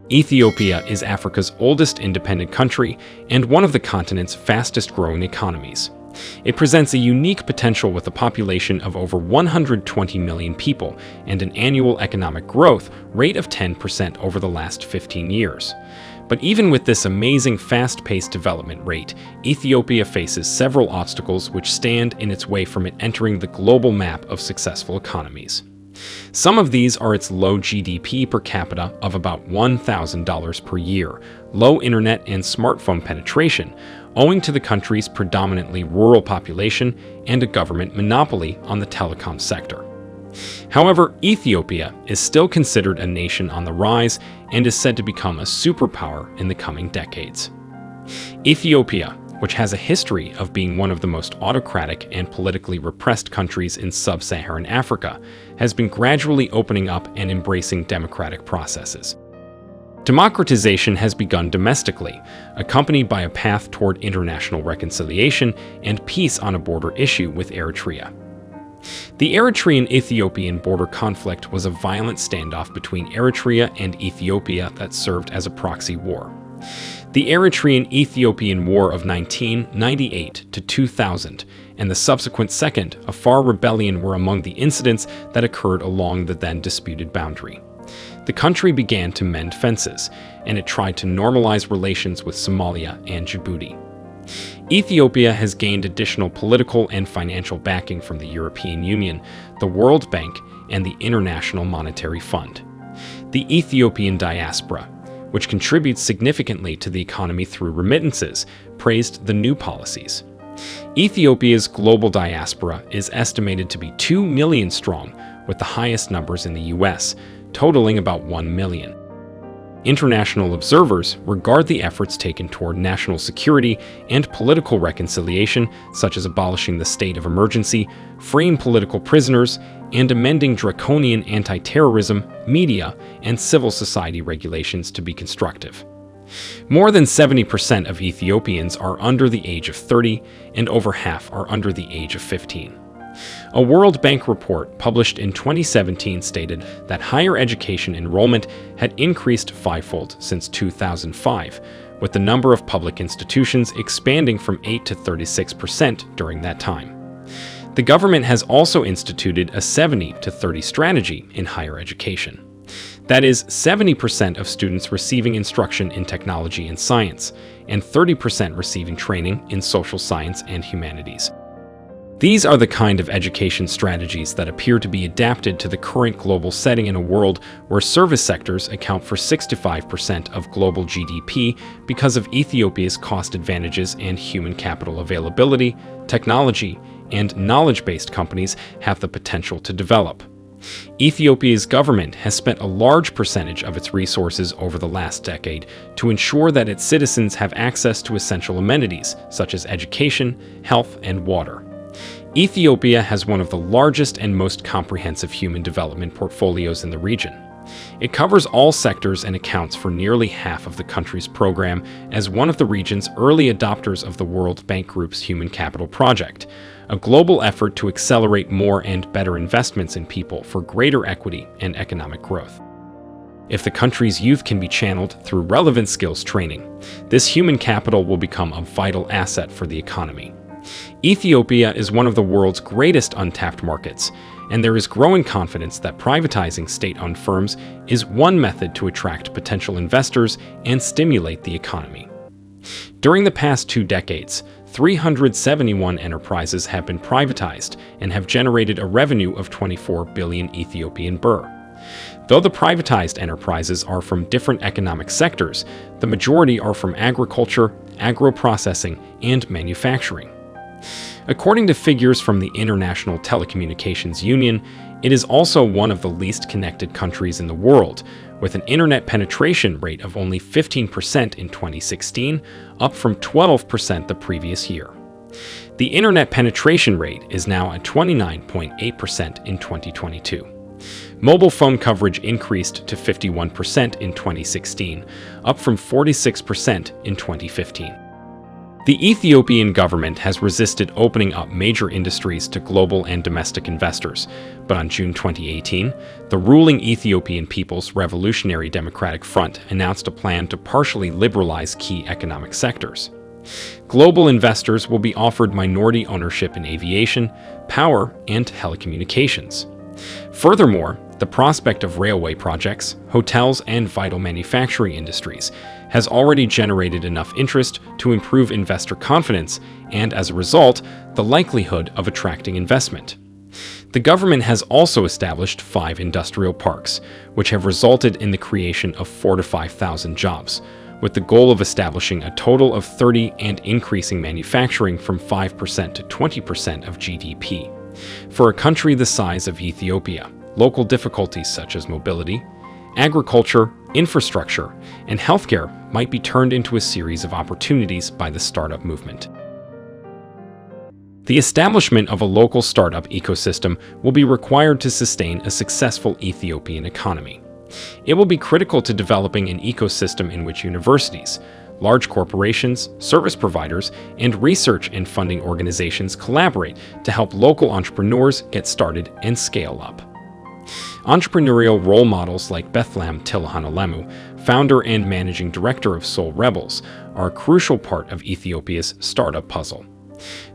Ethiopia is Africa's oldest independent country and one of the continent's fastest-growing economies. It presents a unique potential with a population of over 120 million people and an annual economic growth rate of 10% over the last 15 years. But even with this amazing fast-paced development rate, Ethiopia faces several obstacles which stand in its way from it entering the global map of successful economies. Some of these are its low GDP per capita of about $1,000 per year, low internet and smartphone penetration, owing to the country's predominantly rural population and a government monopoly on the telecom sector. However, Ethiopia is still considered a nation on the rise and is said to become a superpower in the coming decades. Ethiopia, which has a history of being one of the most autocratic and politically repressed countries in sub-Saharan Africa, has been gradually opening up and embracing democratic processes. Democratization has begun domestically, accompanied by a path toward international reconciliation and peace on a border issue with Eritrea. The Eritrean-Ethiopian border conflict was a violent standoff between Eritrea and Ethiopia that served as a proxy war. The Eritrean-Ethiopian War of 1998 to 2000 and the subsequent Second Afar Rebellion were among the incidents that occurred along the then disputed boundary. The country began to mend fences, and it tried to normalize relations with Somalia and Djibouti. Ethiopia has gained additional political and financial backing from the European Union, the World Bank, and the International Monetary Fund. The Ethiopian diaspora, which contributes significantly to the economy through remittances, praised the new policies. Ethiopia's global diaspora is estimated to be 2 million strong, with the highest numbers in the US, totaling about 1 million. International observers regard the efforts taken toward national security and political reconciliation, such as abolishing the state of emergency, freeing political prisoners, and amending draconian anti-terrorism, media, and civil society regulations to be constructive. More than 70% of Ethiopians are under the age of 30, and over half are under the age of 15. A World Bank report published in 2017 stated that higher education enrollment had increased fivefold since 2005, with the number of public institutions expanding from 8 to 36% during that time. The government has also instituted a 70-30 strategy in higher education. That is, 70% of students receiving instruction in technology and science, and 30% receiving training in social science and humanities. These are the kind of education strategies that appear to be adapted to the current global setting in a world where service sectors account for 65% of global GDP because of Ethiopia's cost advantages and human capital availability, technology, and knowledge-based companies have the potential to develop. Ethiopia's government has spent a large percentage of its resources over the last decade to ensure that its citizens have access to essential amenities such as education, health, and water. Ethiopia has one of the largest and most comprehensive human development portfolios in the region. It covers all sectors and accounts for nearly half of the country's program as one of the region's early adopters of the World Bank Group's Human Capital Project, a global effort to accelerate more and better investments in people for greater equity and economic growth. If the country's youth can be channeled through relevant skills training, this human capital will become a vital asset for the economy. Ethiopia is one of the world's greatest untapped markets, and there is growing confidence that privatizing state-owned firms is one method to attract potential investors and stimulate the economy. During the past 2 decades, 371 enterprises have been privatized and have generated a revenue of 24 billion Ethiopian birr. Though the privatized enterprises are from different economic sectors, the majority are from agriculture, agro-processing, and manufacturing. According to figures from the International Telecommunications Union, it is also one of the least connected countries in the world, with an internet penetration rate of only 15% in 2016, up from 12% the previous year. The internet penetration rate is now at 29.8% in 2022. Mobile phone coverage increased to 51% in 2016, up from 46% in 2015. The Ethiopian government has resisted opening up major industries to global and domestic investors, but on June 2018, the ruling Ethiopian People's Revolutionary Democratic Front announced a plan to partially liberalize key economic sectors. Global investors will be offered minority ownership in aviation, power, and telecommunications. Furthermore, the prospect of railway projects, hotels, and vital manufacturing industries has already generated enough interest to improve investor confidence and, as a result, the likelihood of attracting investment. The government has also established 5 industrial parks, which have resulted in the creation of 4,000 to 5,000 jobs, with the goal of establishing a total of 30 and increasing manufacturing from 5% to 20% of GDP. For a country the size of Ethiopia, local difficulties such as mobility, agriculture, infrastructure, and healthcare might be turned into a series of opportunities by the startup movement. The establishment of a local startup ecosystem will be required to sustain a successful Ethiopian economy. It will be critical to developing an ecosystem in which universities, large corporations, service providers, and research and funding organizations collaborate to help local entrepreneurs get started and scale up. Entrepreneurial role models like Bethlehem Tilahanalemu, founder and managing director of Soul Rebels, are a crucial part of Ethiopia's startup puzzle.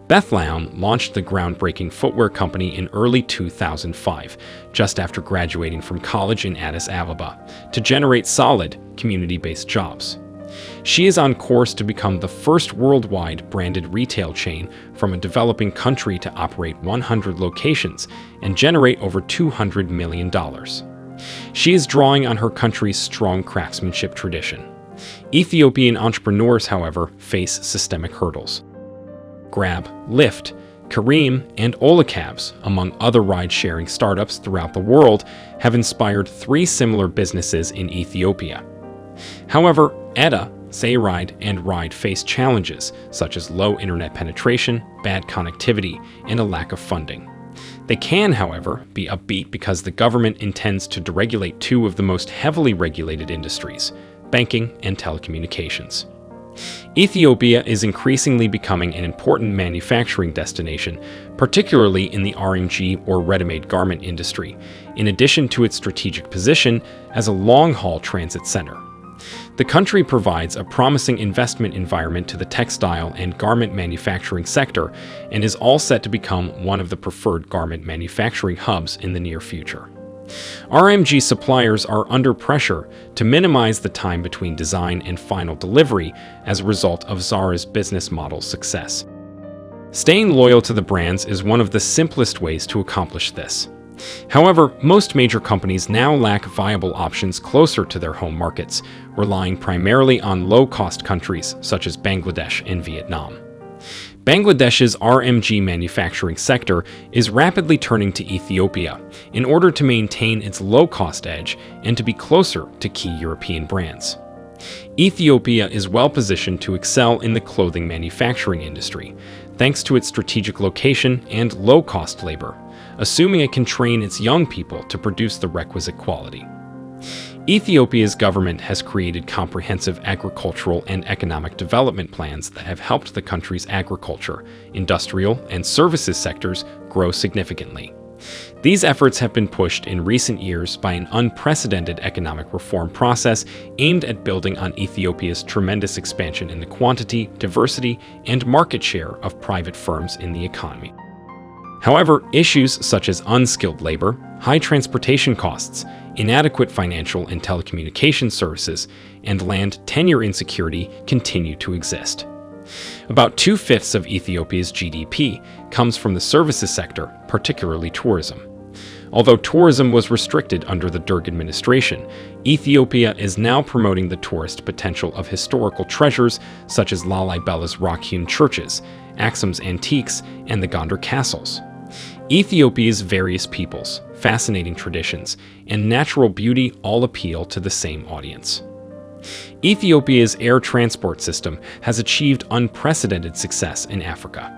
Bethlehem launched the groundbreaking footwear company in early 2005, just after graduating from college in Addis Ababa, to generate solid, community-based jobs. She is on course to become the first worldwide branded retail chain from a developing country to operate 100 locations and generate over $200 million. She is drawing on her country's strong craftsmanship tradition. Ethiopian entrepreneurs, however, face systemic hurdles. Grab, Lyft, Careem, and Ola Cabs, among other ride-sharing startups throughout the world, have inspired 3 similar businesses in Ethiopia. However, Etta, Zayride, and Ride face challenges such as low internet penetration, bad connectivity, and a lack of funding. They can, however, be upbeat because the government intends to deregulate 2 of the most heavily regulated industries, banking and telecommunications. Ethiopia is increasingly becoming an important manufacturing destination, particularly in the RMG or ready-made garment industry, in addition to its strategic position as a long-haul transit center. The country provides a promising investment environment to the textile and garment manufacturing sector and is all set to become one of the preferred garment manufacturing hubs in the near future. RMG suppliers are under pressure to minimize the time between design and final delivery as a result of Zara's business model's success. Staying loyal to the brands is one of the simplest ways to accomplish this. However, most major companies now lack viable options closer to their home markets, relying primarily on low-cost countries such as Bangladesh and Vietnam. Bangladesh's RMG manufacturing sector is rapidly turning to Ethiopia in order to maintain its low-cost edge and to be closer to key European brands. Ethiopia is well positioned to excel in the clothing manufacturing industry, thanks to its strategic location and low-cost labor, assuming it can train its young people to produce the requisite quality. Ethiopia's government has created comprehensive agricultural and economic development plans that have helped the country's agriculture, industrial, and services sectors grow significantly. These efforts have been pushed in recent years by an unprecedented economic reform process aimed at building on Ethiopia's tremendous expansion in the quantity, diversity, and market share of private firms in the economy. However, issues such as unskilled labor, high transportation costs, inadequate financial and telecommunication services, and land tenure insecurity continue to exist. About 2/5 of Ethiopia's GDP comes from the services sector, particularly tourism. Although tourism was restricted under the Derg administration, Ethiopia is now promoting the tourist potential of historical treasures such as Lalibella's rock-hewn churches, Axum's antiques, and the Gondar castles. Ethiopia's various peoples, fascinating traditions, and natural beauty all appeal to the same audience. Ethiopia's air transport system has achieved unprecedented success in Africa.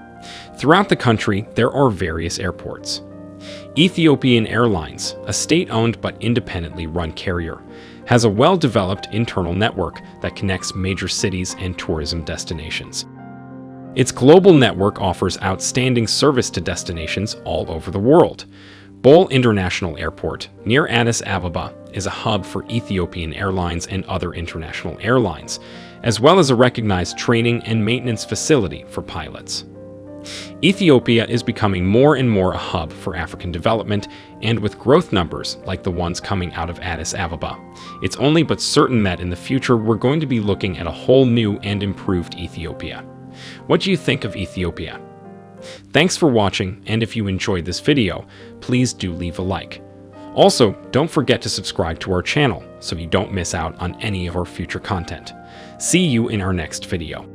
Throughout the country, there are various airports. Ethiopian Airlines, a state-owned but independently run carrier, has a well-developed internal network that connects major cities and tourism destinations. Its global network offers outstanding service to destinations all over the world. Bole International Airport, near Addis Ababa, is a hub for Ethiopian Airlines and other international airlines, as well as a recognized training and maintenance facility for pilots. Ethiopia is becoming more and more a hub for African development, and with growth numbers like the ones coming out of Addis Ababa, it's only but certain that in the future we're going to be looking at a whole new and improved Ethiopia. What do you think of Ethiopia? Thanks for watching, and if you enjoyed this video, please do leave a like. Also, don't forget to subscribe to our channel so you don't miss out on any of our future content. See you in our next video.